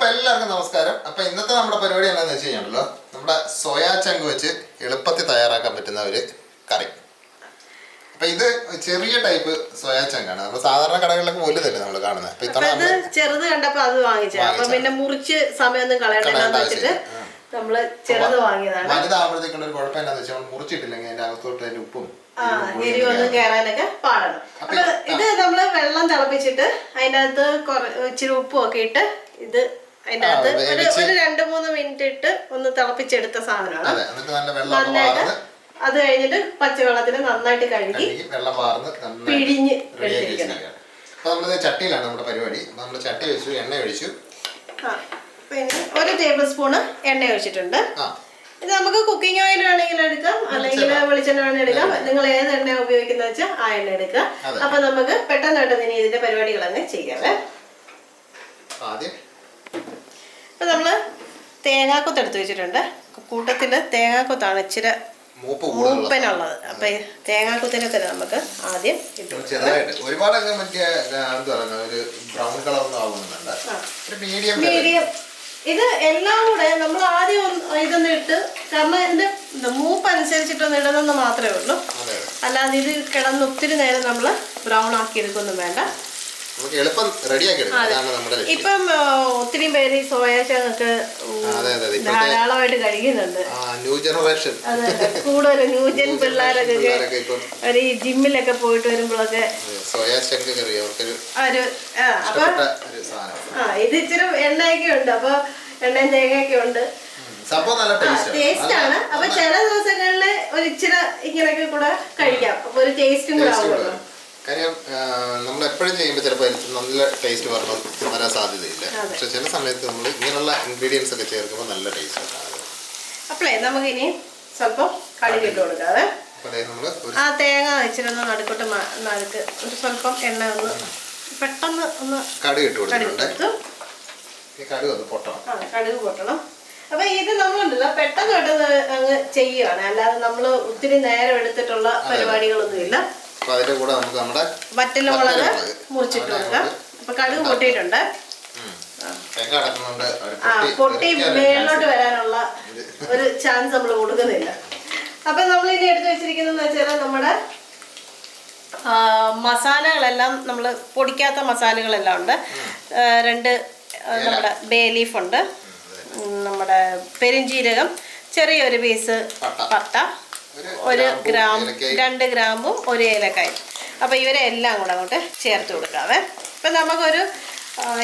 അപ്പോൾ എല്ലാവർക്കും നമസ്കാരം. അപ്പോൾ ഇന്നത്തെ നമ്മുടെ പരിപാടി എന്താണെന്ന് വെച്ച് കഴിഞ്ഞാൽ നമ്മുടെ സോയാ ചങ്ക് വെച്ച് എളുപ്പത്തിൽ തയ്യാറാക്കാൻ പറ്റുന്ന ഒരു കറി. അപ്പോൾ ഇത് ചെറിയ ടൈപ്പ് സോയാ ചങ്കാണ്. നമ്മൾ സാധാരണ കടകളിലൊക്കെ വലുതല്ലേ നമ്മൾ കാണുന്നത്. അപ്പോൾ ഇത്തവണ ചെറുത് കണ്ടപ്പോൾ അത് വാങ്ങിച്ചു. അപ്പോൾ പിന്നെ മുറിച്ച് സമയമൊന്നും കളയണ്ടെന്ന് വെച്ചിട്ട് നമ്മൾ ചെറുത് വാങ്ങിയതാണ്. വലുതാകുമ്പോഴത്തേക്കുള്ള ഒരു കുഴപ്പം എന്താണെന്ന് വെച്ചാൽ നമ്മൾ മുറിച്ചിട്ടില്ലെങ്കിൽ അതിൻ്റെ അകത്തോട്ട് അതിൻ്റെ ഉപ്പും എരിവൊന്നും കയറാനൊക്കെ പാടണം. അപ്പൊ ഇത് നമ്മള് വെള്ളം തിളപ്പിച്ചിട്ട് അതിൻ്റെ അകത്ത് ഇച്ചിരി ഉപ്പും ഒക്കെ ഇട്ട് ഇത് അതിൻ്റെ അകത്ത് ഒരു 2-3 മിനിറ്റ് ഇട്ട് ഒന്ന് തിളപ്പിച്ചെടുത്ത സാധനമാണ്. നന്നായിട്ട് അത് കഴിഞ്ഞിട്ട് പച്ചവെള്ളത്തിൽ നന്നായിട്ട് കഴുകി പിഴിഞ്ഞ് എടുത്തിരിക്കണം. ചട്ടിയിലാണ് നമ്മുടെ പരിപാടി. നമ്മൾ ചട്ടി വെച്ചു, എണ്ണ ഒഴിച്ചു. പിന്നെ 1 ടേബിൾ സ്പൂണ് എണ്ണ ഒഴിച്ചിട്ടുണ്ട്. ഇത് നമുക്ക് കുക്കിംഗ് ഓയിൽ വേണമെങ്കിൽ എടുക്കാം, അല്ലെങ്കിൽ വെളിച്ചെണ്ണ വേണമെങ്കിൽ എടുക്കാം. നിങ്ങൾ ഏത് എണ്ണ ഉപയോഗിക്കുന്ന വെച്ചാൽ ആ എണ്ണ എടുക്കുക. അപ്പൊ നമുക്ക് പെട്ടെന്ന് ഇനി ഇതിന്റെ പരിപാടികൾ അങ്ങ് ചെയ്യാവേ. അപ്പൊ നമ്മള് തേങ്ങാക്കൊത്ത് എടുത്ത് വെച്ചിട്ടുണ്ട്. കൂട്ടത്തില് തേങ്ങാക്കൊത്താണ് ഇച്ചിരി മൂപ്പനുള്ളത്. അപ്പൊ തേങ്ങാക്കൊത്തിനെ തന്നെ നമുക്ക് ആദ്യം മീഡിയം. ഇത് എല്ലാം കൂടെ നമ്മൾ ആദ്യം ഇതൊന്നും ഇട്ട്, കാരണം ഇതിന്റെ മൂപ്പ് അനുസരിച്ചിട്ടൊന്നും ഇടുന്നെന്ന് മാത്രമേ ഉള്ളൂ. അല്ലാതെ ഇത് കിടന്ന് ഒത്തിരി നേരം നമ്മൾ ബ്രൗൺ ആക്കി എടുക്കൊന്നും വേണ്ട. ഇപ്പം ഒത്തിരി പേര് സോയാ ചങ്കൊക്കെ ധാരാളമായിട്ട് കഴിക്കുന്നുണ്ട്. കൂടുതൽ ന്യൂജൻ പിള്ളേരൊക്കെ ഒരു ജിമ്മിലൊക്കെ പോയിട്ട് വരുമ്പോഴൊക്കെ അപ്പൊ ഇത് ഇച്ചിരി എണ്ണയൊക്കെ ഉണ്ട്. അപ്പൊ എണ്ണയും തേങ്ങയൊക്കെ ഉണ്ട്, ടേസ്റ്റ് ആണ്. അപ്പൊ ചില ദിവസങ്ങളില് ഒരു ഇച്ചിരി ഇങ്ങനെയൊക്കെ കൂടെ കഴിക്കാം. അപ്പൊ ഒരു ടേസ്റ്റും കൂടെ ആവുമല്ലോ. കാര്യം നമ്മൾ എപ്പോഴും ചെയ്യുമ്പോൾ ചിലപ്പോൾ നല്ല ടേസ്റ്റ് വരാൻ സാധ്യതയില്ല. പക്ഷെ ചില സമയത്ത് നമ്മൾ ഇങ്ങനെയുള്ള ഇൻഗ്രീഡിയൻസ് ഒക്കെ ചേർക്കുമ്പോൾ നല്ല ടേസ്റ്റ് ഉണ്ടാകും. അപ്പോഴേ നമുക്കിനി സ്വല്പം കടുകിട്ട് കൊടുക്കാതെ ആ തേങ്ങ വെച്ചിട്ട് നടുക്കോട്ട് നടുക്ക് ഒരു സ്വല്പം എണ്ണ ഒന്ന് പെട്ടെന്ന് ഒന്ന് കടുക് കൊടുത്തു. കടുക് പൊട്ടണം. അപ്പൊ ഇത് നമ്മളുണ്ടല്ലോ പെട്ടെന്ന് അങ്ങ് ചെയ്യുവാണ്, അല്ലാതെ നമ്മൾ ഒത്തിരി നേരം എടുത്തിട്ടുള്ള പരിപാടികളൊന്നും ഇല്ല. വറ്റൽമുളക് മുറിച്ചിട്ട് കൊടുക്കാം. അപ്പൊ കടുക് പൊട്ടിയിട്ടുണ്ട്. പൊട്ടി മേളിലോട്ട് വരാനുള്ള ഒരു ചാൻസ് നമ്മൾ കൊടുക്കുന്നില്ല. അപ്പൊ നമ്മൾ ഇനി എടുത്തു വെച്ചിരിക്കുന്നത് വെച്ചാൽ നമ്മുടെ മസാലകളെല്ലാം നമ്മൾ പൊടിക്കാത്ത മസാലകളെല്ലാം ഉണ്ട്. 2 നമ്മുടെ ബേ ലീഫ് ഉണ്ട്, നമ്മുടെ പെരിഞ്ജീരകം, ചെറിയൊരു പീസ് പട്ട, 1 ഗ്രാം 2 ഗ്രാമ്പും 1 ഏലക്കായും. അപ്പോൾ ഇവരെല്ലാം കൂടെ അങ്ങോട്ട് ചേർത്ത് കൊടുക്കാവേ. ഇപ്പം നമുക്കൊരു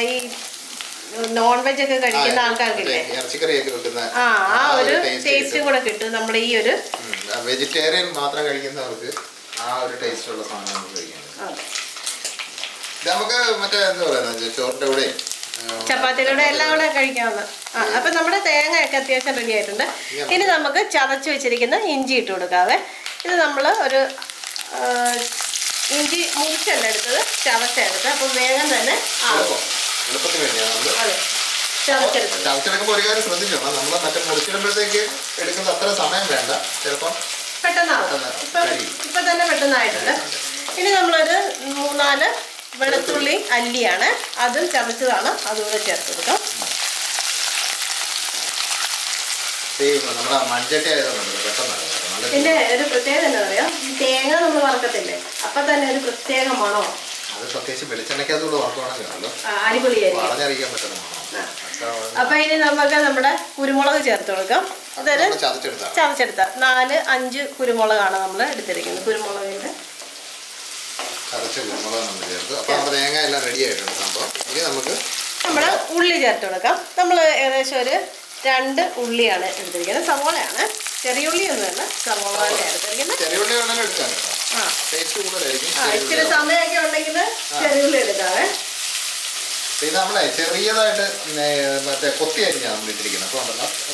ഈ നോൺ വെജ് ഒക്കെ കഴിക്കുന്ന ആൾക്കാർക്കില്ലേ ആ ഒരു ടേസ്റ്റും കൂടെ കിട്ടും. നമ്മുടെ ഈ ഒരു വെജിറ്റേറിയൻ മാത്രം കഴിക്കുന്നവർക്ക് ആ ഒരു ടേസ്റ്റ് ഉള്ള സാധനം കഴിക്കാൻ നമുക്ക് മറ്റേ എന്താ പറയുന്നത് ചോറിൻ്റെ കൂടെ ചപ്പാത്തിയിലൂടെ എല്ലാം കൂടെ കഴിക്കാവുന്ന. അപ്പൊ നമ്മുടെ തേങ്ങയൊക്കെ അത്യാവശ്യം റെഡി ആയിട്ടുണ്ട്. ഇനി നമുക്ക് ചതച്ച് വെച്ചിരിക്കുന്ന ഇഞ്ചി ഇട്ട് കൊടുക്കാവേ. ഇത് നമ്മൾ ഒരു ഇഞ്ചി മുറിച്ചല്ല എടുത്തത്, ചതച്ചെടുത്ത്. അപ്പൊ വേഗം തന്നെ ചതച്ചെടുക്കുമ്പോൾ ഒരു കാര്യം ശ്രദ്ധിച്ചോണം, നമ്മൾ മറ്റേ മുറിച്ചിടുമ്പോഴത്തേക്ക് എടുക്കുന്ന അത്ര സമയം വേണ്ട, ചിലപ്പം പെട്ടെന്നാവും. ഇപ്പൊ തന്നെ പെട്ടെന്നായിട്ടുണ്ട്. ഇനി നമ്മളൊരു 3-4 വെളുത്തുള്ളി അല്ലിയാണ്, അതും ചതച്ചതാണ്, അതുകൂടെ ചേർത്ത് കൊടുക്കാം. ഇതിന്റെ ഒരു പ്രത്യേകത എന്താ പറയാ, തേങ്ങ നമ്മൾ വറക്കത്തില്ലേ, അപ്പൊ തന്നെ ഒരു പ്രത്യേക മണോ. അടിപൊളിയായിരിക്കും. അപ്പൊ ഇനി നമുക്ക് നമ്മുടെ കുരുമുളക് ചേർത്ത് കൊടുക്കാം. അതൊരു ചതച്ചെടുത്ത 4-5 കുരുമുളകാണ് നമ്മൾ എടുത്തിരിക്കുന്നത്. കുരുമുളകിന്റെ നമ്മുടെ ഉള്ളി ചേർത്ത് കൊടുക്കാം. നമ്മൾ ഏകദേശം ഒരു 2 ഉള്ളിയാണ് എടുത്തിരിക്കുന്നത്. സവോളയാണ്, ചെറിയ ഉള്ളിയൊന്നുമല്ല, സവോളയാണ് എടുത്തിരിക്കുന്നത്. ഇച്ചിരി സമയമൊക്കെ ഉണ്ടെങ്കിൽ ചെറിയ ഉള്ളി എടുക്കാവേ. ഇത് നമ്മളെ ചെറിയതായിട്ട് മറ്റേ കൊത്തി അരിഞ്ഞാണ് നമ്മൾ ഇട്ടിരിക്കുന്നത്. അപ്പോൾ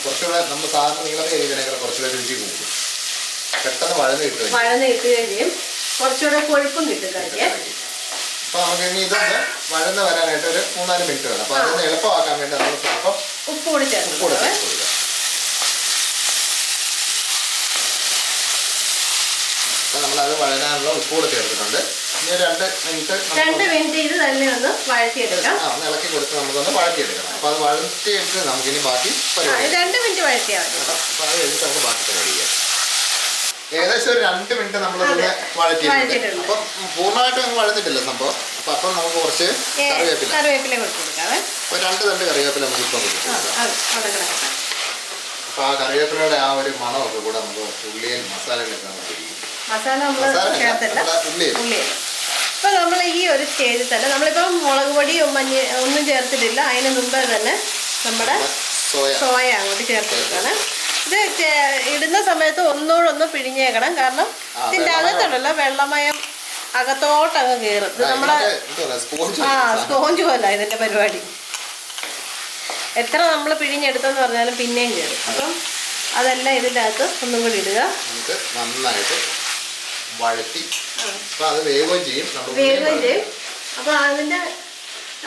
കുറച്ചുകൂടെ നമ്മൾ സാധാരണ നീളത്തെ അരിഞ്ഞതിനേക്കാൾ കുറച്ചുകൂടെ രുചി കൂടും. പെട്ടെന്ന് വഴന്ന് കിട്ടുകയും കുറച്ചുകൂടെ കൊഴുപ്പും കിട്ടും കഴിക്കാൻ. അപ്പോൾ നമുക്ക് ഇനി ഇതൊന്ന് വഴന്ന് വരാനായിട്ട് ഒരു 3-4 മിനിറ്റ് വേണം. അപ്പോൾ അതൊന്ന് എളുപ്പമാക്കാൻ വേണ്ടി നമ്മൾ സ്വല്പം ഉപ്പ് കൂടി ചേർത്ത് കൊടുക്കാം. അപ്പോൾ നമ്മളത് വഴനാനുള്ള ഉപ്പ് കൂടെ ചേർത്തിട്ടുണ്ട്. ഇനി 2 മിനിറ്റ് 2 മിനിറ്റ് ഇത് തന്നെ ഒന്ന് വഴറ്റിയെടുക്കാം. ഒന്ന് ഇളക്കി കൊടുത്ത് നമുക്കൊന്ന് വഴറ്റിയെടുക്കണം. അപ്പോൾ അത് വഴറ്റിയിട്ട് നമുക്കിനി ബാക്കി പരിപാടി 2 മിനിറ്റ് വഴറ്റിയാൽ മതി. അപ്പോൾ അത് കഴിഞ്ഞിട്ട് നമുക്ക് ബാക്കി പരിപാടി ചെയ്യാം. ഏകദേശം ഒരു 2 മിനിറ്റ് നമ്മളിതൊന്ന് വഴറ്റിയിട്ടുണ്ട്. അപ്പം പൂർണ്ണമായിട്ടും അങ്ങ് വഴന്നിട്ടില്ല സംഭവം. അപ്പം നമുക്ക് കുറച്ച് കറിവേപ്പില കൊടുത്ത് കൊടുക്കാവേ. അപ്പോൾ 2 തണ്ട് കറിവേപ്പില നമുക്ക് ഇപ്പം കൊടുക്കാം. അപ്പോൾ ആ കറിവേപ്പിലയുടെ ആ ഒരു മണമൊക്കെ കൂടെ നമുക്ക് ഉള്ളിയും മസാലകളൊക്കെ നമുക്ക് പിടിക്കും. മസാല നമ്മൾ ചേർത്തില്ല, ഉള്ളിയല്ല. അപ്പോൾ നമ്മൾ ഈ ഒരു സ്റ്റേജിൽ തന്നെ നമ്മളിപ്പം മുളക് പൊടിയും ഒന്നും ചേർത്തിട്ടില്ല. അതിന് മുമ്പേ തന്നെ നമ്മുടെ സോയ അങ്ങോട്ട് ചേർത്ത് കൊടുക്കണം. ഇത് ഇടുന്ന സമയത്ത് ഒന്നുകൂടെ ഒന്ന് പിഴിഞ്ഞേക്കണം. കാരണം ഇതിൻ്റെ അകത്തുണ്ടല്ലോ വെള്ളമയം അകത്തോട്ടങ്ങ് കയറും. ഇത് നമ്മളെ സ്പോഞ്ച് പോലെ ഇതിൻ്റെ പരിപാടി. എത്ര നമ്മൾ പിഴിഞ്ഞെടുത്തെന്ന് പറഞ്ഞാലും പിന്നെയും കയറും. അപ്പം അതെല്ലാം ഇതിൻ്റെ അകത്ത് ഒന്നും കൂടി ഇടുക. നന്നായിട്ട് വഴറ്റി അത് വേഗം ചെയ്യും. അപ്പോൾ അതിൻ്റെ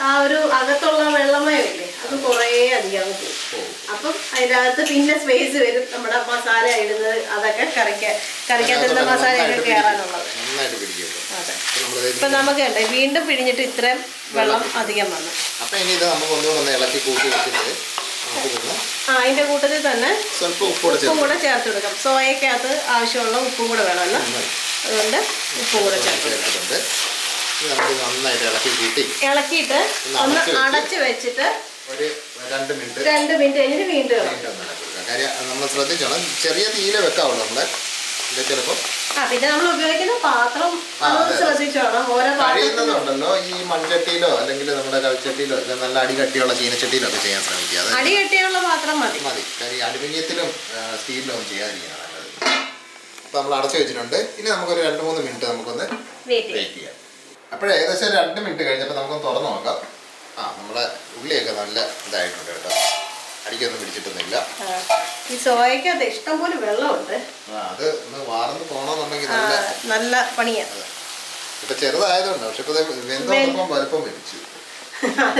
ആ ഒരു അകത്തുള്ള വെള്ളമയമില്ലേ അത് കുറേ അധികം പോകും. അപ്പം അതിനകത്ത് പിന്നെ സ്പേസ് വരും നമ്മുടെ മസാല ഇടുന്നത്. അതൊക്കെ കറിക്കകത്തുള്ള മസാലയൊക്കെ കയറാനുള്ളത്. അതെ. ഇപ്പം നമുക്ക് ഉണ്ട് വീണ്ടും പിഴിഞ്ഞിട്ട് ഇത്രയും വെള്ളം അധികം വന്നു. അപ്പം ഇനി ഇത് നമുക്ക് ഒന്നുകൂടെ ഇളക്കി കൂട്ടി വെച്ചിട്ട് അതിൻ്റെ കൂട്ടത്തിൽ തന്നെ സ്വല്പം ഉപ്പും കൂടെ ചേർത്ത് കൊടുക്കാം. സോയക്കകത്ത് ആവശ്യമുള്ള ഉപ്പും കൂടെ വേണമല്ലോ. അതുകൊണ്ട് ഉപ്പും കൂടെ ചേർത്തിട്ടുണ്ട്. ഇളക്കിയിട്ട് ഒന്ന് അടച്ച് വെച്ചിട്ട് ഒരു 2 മിനിറ്റ് കഴിഞ്ഞിട്ട് വീണ്ടും നമ്മൾ ശ്രദ്ധിച്ചോണം. ചെറിയ തീയില വെക്കാവുള്ളൂ നമ്മള്. ചിലപ്പോൾ പിന്നെ നമ്മൾ ഉപയോഗിക്കുന്ന പാത്രം ശ്രദ്ധിച്ചോണം. ഓരോ കഴിയുന്നതുണ്ടല്ലോ ഈ മൺചട്ടിയിലോ അല്ലെങ്കിൽ നമ്മുടെ കൽച്ചട്ടിയിലോ നല്ല അടികട്ടിയുള്ള ചീനച്ചട്ടിയിലോ ഒക്കെ ചെയ്യാൻ ശ്രമിക്കുക. അടികട്ടിയുള്ള പാത്രം മതി. കാര്യം അലുമിനിയത്തിലും സ്റ്റീലിലും ചെയ്യാതിരിക്കണം നല്ലത്. അപ്പോൾ നമ്മൾ അടച്ചു വെച്ചിട്ടുണ്ട്. ഇനി നമുക്കൊരു 2-3 മിനിറ്റ് നമുക്കൊന്ന് വെയിറ്റ് ചെയ്യാം. അപ്പോഴേ ഏകദേശം 2 മിനിറ്റ് കഴിഞ്ഞപ്പോൾ നമുക്കൊന്ന് തുറന്ന് നോക്കാം. നമ്മുടെ ഉള്ളിയൊക്കെ നല്ല ഇതായിട്ടുണ്ട് കേട്ടോ. അടിക്കൊന്നും പിടിച്ചിട്ടൊന്നുമില്ല. ഈ സോയക്കകത്ത് ഇഷ്ടംപോലെ വെള്ളമുണ്ട്. അത് ഒന്ന് വാർന്ന് പോകണമെന്നുണ്ടെങ്കിൽ നല്ല പണിയാണ്. ഇപ്പൊ ചെറുതായതുകൊണ്ട് പക്ഷെ ഇപ്പൊ വെന്തോടൊപ്പം വലുപ്പം വെച്ചു.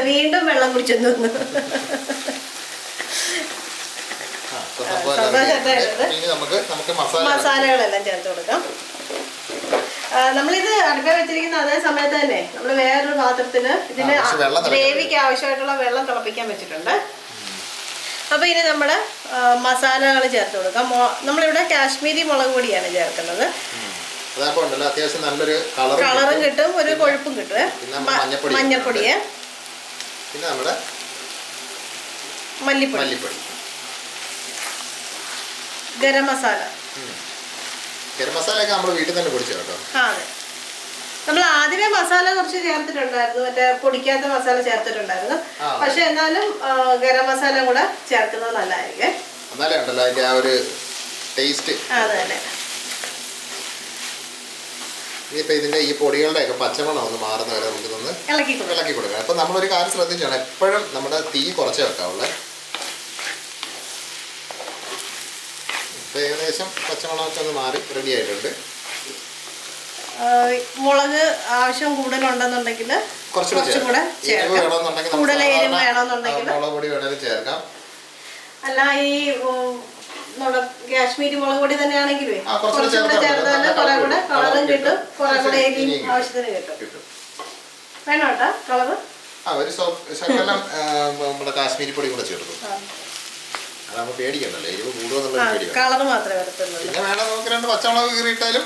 വീണ്ടും വെള്ളം കുടിച്ചെന്നു. മസാലകളെല്ലാം ചേർത്ത് കൊടുക്കാം. നമ്മളിത് അടുപ്പ വെച്ചിരിക്കുന്ന അതേ സമയത്ത് തന്നെ നമ്മൾ വേറൊരു പാത്രത്തിന് ഇതിന് ഗ്രേവിക്ക് ആവശ്യമായിട്ടുള്ള വെള്ളം തിളപ്പിക്കാൻ വെച്ചിട്ടുണ്ട്. അപ്പോൾ ഇനി നമ്മൾ മസാലകൾ ചേർത്ത് കൊടുക്കാം. നമ്മളിവിടെ കാശ്മീരി മുളക് പൊടിയാണ് ചേർക്കുന്നത്. അത്യാവശ്യം നല്ലൊരു കളറും കിട്ടും, ഒരു കൊഴുപ്പും കിട്ടും. മഞ്ഞപ്പൊടിയെ പിന്നെ നമ്മുടെ മല്ലിപ്പൊടി, ഗരം മസാല. ഗരം മസാലയൊക്കെ നമ്മൾ വീട്ടിൽ തന്നെ പൊടിച്ചു കേട്ടോ. അതെ, നമ്മൾ ആദ്യമേ മസാല കുറച്ച് ചേർത്തിട്ടുണ്ടായിരുന്നു, മറ്റേ പൊടിക്കാത്ത മസാല ചേർത്തിട്ടുണ്ടായിരുന്നു. പക്ഷെ എന്നാലും ഗരം മസാല കൂടെ ചേർക്കുന്നത് നല്ലതായിരിക്കും. എന്നാലേ ഉണ്ടല്ലോ അതിന്റെ ആ ഒരു ടേസ്റ്റ്. അതെ തന്നെ. ഇനിയിപ്പോൾ ഇതിന്റെ ഈ പൊടികളുടെ ഒക്കെ പച്ചമണം ഒന്ന് മാറുന്ന വരെ നമുക്ക് ഒന്ന് ഇളക്കി കൊടുക്കണം. അപ്പം നമ്മളൊരു കാര്യം ശ്രദ്ധിച്ചാണ്, എപ്പോഴും നമ്മുടെ തീ കുറച്ചേ വെക്കാവുള്ളേ. ഇപ്പം ഏകദേശം പച്ചമണമൊക്കെ ഒന്ന് മാറി റെഡി ആയിട്ടുണ്ട്. മുളക് ആവശ്യം കൂടുതലുണ്ടെന്നുണ്ടെങ്കിൽ കുറച്ചുകൂടെ കൂടുതൽ എരിവ് വേണമെന്നുണ്ടെങ്കിൽ മുളക് പൊടി വേണമെങ്കിൽ ചേർക്കാം. അല്ല ഈ കാശ്മീരി മുളക് പൊടി തന്നെയാണെങ്കിലേ കുറച്ചുകൂടെ ചേർത്താൽ കുറെ കൂടെ കളറും കിട്ടും, കുറെ കൂടെ എരിയും ആവശ്യത്തിന് കിട്ടും. വേണം കേട്ടോ കളറ്. ഒരു ശകലം നമ്മുടെ കാശ്മീരി പൊടി കൂടെ ചേർക്കും. അതാകുമ്പോൾ പേടിക്കണ്ടല്ലോ, എരിവ് കൂടുമെന്നുള്ള പേടി. കളറ് മാത്രമേ വരത്തുള്ളൂ. പിന്നെ വേണം നമുക്ക് 2 പച്ചമുളക് കീറിയിട്ടാലും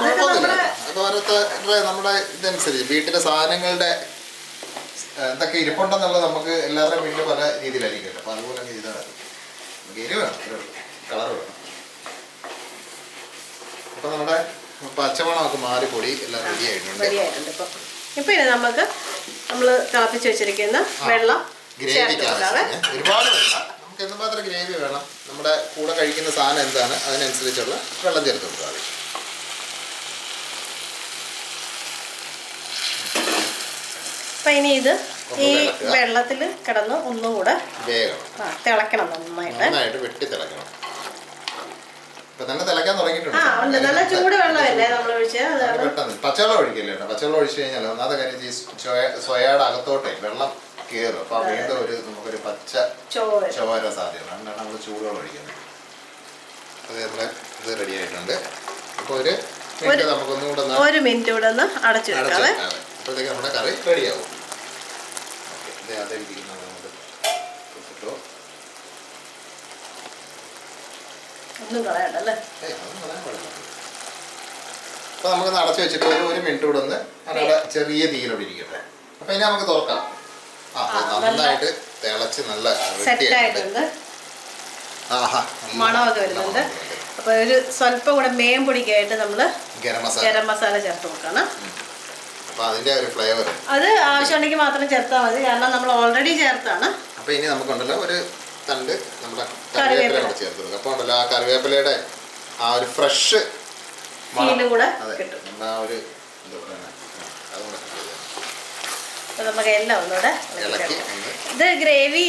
കുഴപ്പമൊന്നുമില്ല. അത് ഓരോരുത്തരുടെ നമ്മുടെ ഇതനുസരിച്ച് വീട്ടിലെ സാധനങ്ങളുടെ എന്തൊക്കെ ഇരിപ്പുണ്ടെന്നുള്ളത് നമുക്ക് എല്ലാവരുടെയും വീട്ടിൽ പല രീതിയിലായിരിക്കും. അപ്പോൾ അതുപോലെ ചെയ്താൽ നമുക്ക് എരിവ് വേണം, കളർ വേണം. അപ്പം നമ്മുടെ പച്ചമണമൊക്കെ മാറിപ്പൊടി എല്ലാം റെഡി ആയിട്ടുണ്ട്. ഇപ്പം ഇനി നമുക്ക് നമ്മൾ തിളപ്പിച്ച് വെച്ചിരിക്കുന്ന വെള്ളം ഗ്രേവിക്കാണ്. ഒരുപാട് വെള്ളം നമുക്ക് എന്തുമാത്രം ഗ്രേവി വേണം, നമ്മുടെ കൂടെ കഴിക്കുന്ന സാധനം എന്താണ് അതിനനുസരിച്ചുള്ള വെള്ളം ചേർത്ത് കൊടുത്താൽ മതി. അപ്പം ഇനി ഇത് ഈ വെള്ളത്തിൽ കിടന്ന് ഒന്നുകൂടെ തിളക്കണം, നന്നായിട്ട് വെട്ടി തിളക്കണം. ഇപ്പൊ തന്നെ തിളക്കാൻ തുടങ്ങിയിട്ടുണ്ട്. നല്ല ചൂട് വെള്ളമല്ലേ നമ്മൾ ഒഴിച്ചത്. പെട്ടെന്ന് പച്ചവെള്ളം ഒഴിക്കല്ലേ, പച്ചവെള്ളം ഒഴിച്ചു കഴിഞ്ഞാൽ ഒന്നാമത്തെ കാര്യം ഈ സോയയുടെ അകത്തോട്ടെ വെള്ളം കയറും. അപ്പൊ വീണ്ടും നമുക്കൊരു പച്ച ചോര സാധ്യത, അതുകൊണ്ടാണ് നമ്മൾ ചൂടുവെള്ളം ഒഴിക്കുന്നത്. അത് നമ്മളെ ഇത് റെഡി ആയിട്ടുണ്ട്. അപ്പോൾ ഒരു 1 മിനിറ്റ് കൂടെ ഒന്ന് അടച്ചു വെക്കാവേ. അപ്പോഴത്തേക്ക് നമ്മുടെ കറി റെഡിയാവും. ഒന്നും കളയണ്ടല്ലേ. അപ്പൊ നമുക്കൊന്ന് അടച്ചു വെച്ചിട്ട് 1 മിനിറ്റ് കൂടെ ഒന്ന് അതിനുള്ള ചെറിയ തീയിലോട്ട് ഇരിക്കട്ടെ. അപ്പൊ ഇനി നമുക്ക് തുറക്കാം. നന്നായിട്ട് തിളച്ച് നല്ല സെറ്റായിട്ടുണ്ട്. മണമൊക്കെ വരുന്നുണ്ട്. അപ്പൊ ഒരു സ്വല്പം കൂടെ മേം പൊടിക്കായിട്ട് നമ്മള് ഗരം മസാല ചേർത്ത് കൊടുക്കണം. അതിന്റെ ഒരു ഫ്ലേവർ അത് ആവശ്യമുണ്ടെങ്കിൽ മാത്രം ചേർത്താൽ മതി, കാരണം നമ്മൾ ഓൾറെഡി ചേർത്താണ്. അപ്പൊ ഇനി നമുക്കുണ്ടല്ലോ ഒരു തണ്ട് നമ്മുടെ കറിവേപ്പില ചേർത്ത് കൊടുക്കാം. അപ്പൊ ഉണ്ടല്ലോ ആ കറിവേപ്പിലയുടെ ആ ഒരു ഫ്രഷ് ഫീലും കൂടെ കിട്ടും. നമുക്ക് എല്ലാം ഒന്നുകൂടെ ഇത് ഗ്രേവി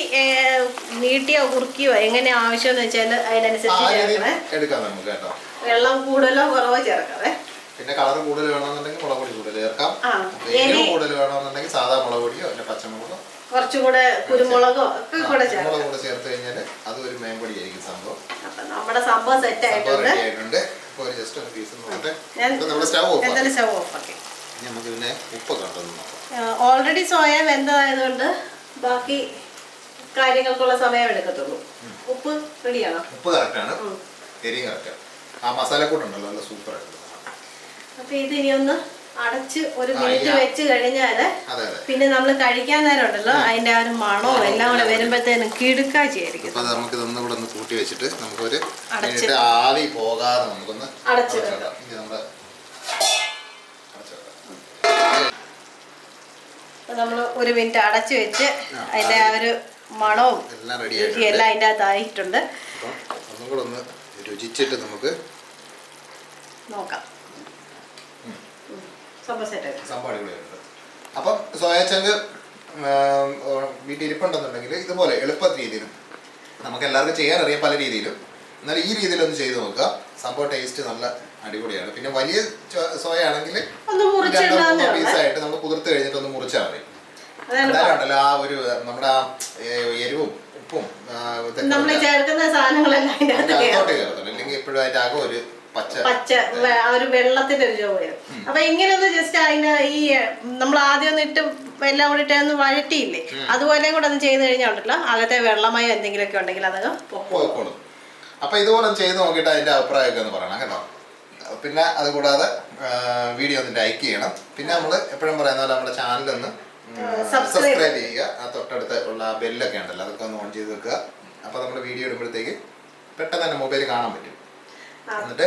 നീട്ടിയോ കുറുക്കിയോ എങ്ങനെ ആവശ്യമെന്ന് വെച്ചാൽ അതിനനുസരിച്ച് ചേർക്കണേ. വെള്ളം കൂടുതലോ കുറവോ ചേർക്കാവേ. പിന്നെ കളർ കൂടുതൽ വേണമെന്നുണ്ടെങ്കിൽ മുളക് പൊടി കൂടുതൽ ചേർക്കാം. എരിവ് കൂടുതൽ വേണമെന്നുണ്ടെങ്കിൽ സാധാ മുളക് പൊടിയോ അല്ലെങ്കിൽ പച്ചമുളകോ കുറച്ചുകൂടെ കുരുമുളകോ ഒക്കെ കൂടെ ചേർത്ത് കഴിഞ്ഞാൽ അത് ഒരു മേമ്പൊടി ആയിരിക്കും സംഭവം. അപ്പൊ നമ്മുടെ സംഭവം സെറ്റ് ആയിട്ടുണ്ട്. ഓൾറെഡി സോയ വെന്തതായതുകൊണ്ട് ബാക്കി കാര്യങ്ങൾക്കുള്ള സമയം എടുക്കത്തുള്ളൂ. ഉപ്പ് റെഡിയാണോ? ഉപ്പ് കറക്റ്റാണ്, എരിയും കറക്റ്റാണ്. ആ മസാലക്കൂട്ടുണ്ടല്ലോ നല്ല സൂപ്പർ ആയിട്ട്. അപ്പൊ ഇത് ഇനി ഒന്ന് അടച്ച് 1 മിനിറ്റ് വെച്ച് കഴിഞ്ഞാല് പിന്നെ നമ്മൾ കഴിക്കാൻ നേരം ഉണ്ടല്ലോ അതിന്റെ ആ ഒരു മണവും എല്ലാം കൂടെ വരുമ്പോഴത്തേനും കിടുക്കാച്ചിയായിരിക്കും. അപ്പൊ നമുക്ക് ഇതൊന്നും കൂടെ ഒന്ന് കൂട്ടി വെച്ചിട്ട് നമുക്കൊരു ആവി പോകാതെ നമുക്കൊന്ന് അടച്ചു നമ്മൾ 1 മിനിറ്റ് അടച്ചു വെച്ച് അതിന്റെ ആ ഒരു മണവും എല്ലാം അതിൻ്റെ അകത്തായിട്ടുണ്ട്. ഒന്നും കൂടെ ഒന്ന് രുചിച്ചിട്ട് നമുക്ക് നോക്കാം. അപ്പം സോയാ ചങ്ക് വീട്ടിൽ ഇരിപ്പുണ്ടെന്നുണ്ടെങ്കിൽ ഇതുപോലെ എളുപ്പ രീതിയിലും നമുക്ക് എല്ലാവർക്കും ചെയ്യാൻ അറിയാം പല രീതിയിലും. എന്നാൽ ഈ രീതിയിലൊന്ന് ചെയ്ത് നോക്കുക. സംഭവം ടേസ്റ്റ് നല്ല അടിപൊളിയാണ്. പിന്നെ വലിയ സോയ ആണെങ്കിൽ 2-3 പീസായിട്ട് നമ്മൾ കുതിർത്ത് കഴിഞ്ഞിട്ട് ഒന്ന് മുറിച്ചാൽ മതി. എന്തായാലും ഉണ്ടല്ലോ ആ ഒരു നമ്മുടെ ആ എരിവും ഉപ്പും അല്ലെങ്കിൽ എപ്പോഴും അതിൻ്റെ ആകെ ഒരു പച്ച ഒരു വെള്ളത്തിന്റെ ഒരു ചോയം. അപ്പൊ ഇങ്ങനെ ഒന്ന് ജസ്റ്റ് അതിന് ഈ നമ്മൾ ആദ്യം ഒന്ന് ഇട്ട് എല്ലാം കൂടി ഇട്ട് ഒന്ന് വഴറ്റിയില്ലേ, അതുപോലെ കൂടെ ഒന്ന് ചെയ്ത് കഴിഞ്ഞാൽ ഉണ്ടല്ലോ അകത്തെ വെള്ളമയോ എന്തെങ്കിലുമൊക്കെ ഉണ്ടെങ്കിൽ അതങ്ങ് പോയിക്കോളും. അപ്പൊ ഇതുപോലെ ചെയ്ത് നോക്കിയിട്ട് അതിന്റെ അഭിപ്രായമൊക്കെ ഒന്ന് പറയണം കേട്ടോ. പിന്നെ അതുകൂടാതെ വീഡിയോ ഒന്ന് ലൈക്ക് ചെയ്യണം. പിന്നെ നമ്മൾ എപ്പോഴും പറയുന്ന പോലെ നമ്മുടെ ചാനലൊന്ന് സബ്സ്ക്രൈബ് ചെയ്യുക. ആ തൊട്ടടുത്ത് ഉള്ള ബെല്ലൊക്കെ ഉണ്ടല്ലോ അതൊക്കെ ഒന്ന് ഓൺ ചെയ്ത് വെക്കുക. അപ്പൊ നമ്മുടെ വീഡിയോ ഇടുമ്പോഴത്തേക്ക് പെട്ടെന്ന് തന്നെ മൊബൈൽ കാണാൻ പറ്റും. എന്നിട്ട്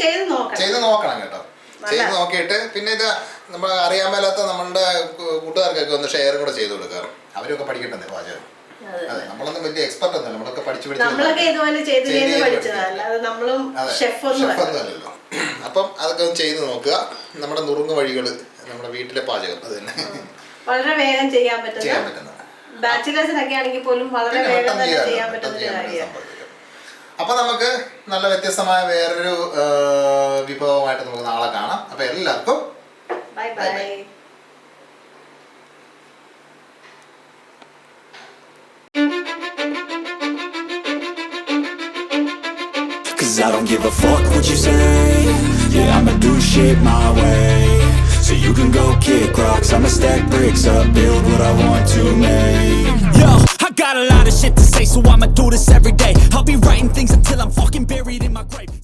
ചെയ്ത് നോക്കണം കേട്ടോ. ചെയ്ത് നോക്കിയിട്ട് പിന്നെ ഇത് നമ്മൾ അറിയാൻ മേലാത്ത നമ്മളുടെ കൂട്ടുകാർക്കൊക്കെ ഒന്ന് ഷെയർ കൂടെ ചെയ്ത് കൊടുക്കാറ്. അവരൊക്കെ പഠിക്കട്ടെ പാചകം. അതെ, നമ്മളൊന്നും വലിയ എക്സ്പെർട്ട് ഒന്നുമല്ല, നമ്മളൊക്കെ പഠിച്ചു ഷെഫൊന്നുമല്ലല്ലോ. അപ്പം അതൊക്കെ ഒന്ന് ചെയ്ത് നോക്കുക. നമ്മുടെ നുറുങ്ങ് വഴികൾ നമ്മുടെ വീട്ടിലെ പാചകം അത് തന്നെ വളരെ വേഗം ചെയ്യാൻ പറ്റുന്ന ബാച്ചിലേഴ്സിനൊക്കെ ആണെങ്കിൽ പോലും വളരെ വേഗം ചെയ്യാൻ പറ്റുന്ന. അപ്പൊ നമുക്ക് നല്ല വ്യത്യസ്തമായ വേറൊരു വിഭവമായിട്ട് നമുക്ക് നാളെ കാണാം. അപ്പൊ എല്ലാവർക്കും bye bye. Cause I don't give a fuck what you say. Yeah, I'ma do shit my way. So you can go kick rocks, I'ma stack bricks up, build what I want to make. Yo, I got a lot of shit to say, so I'ma do this every day. I'll be writing things until I'm fucking buried in my grave.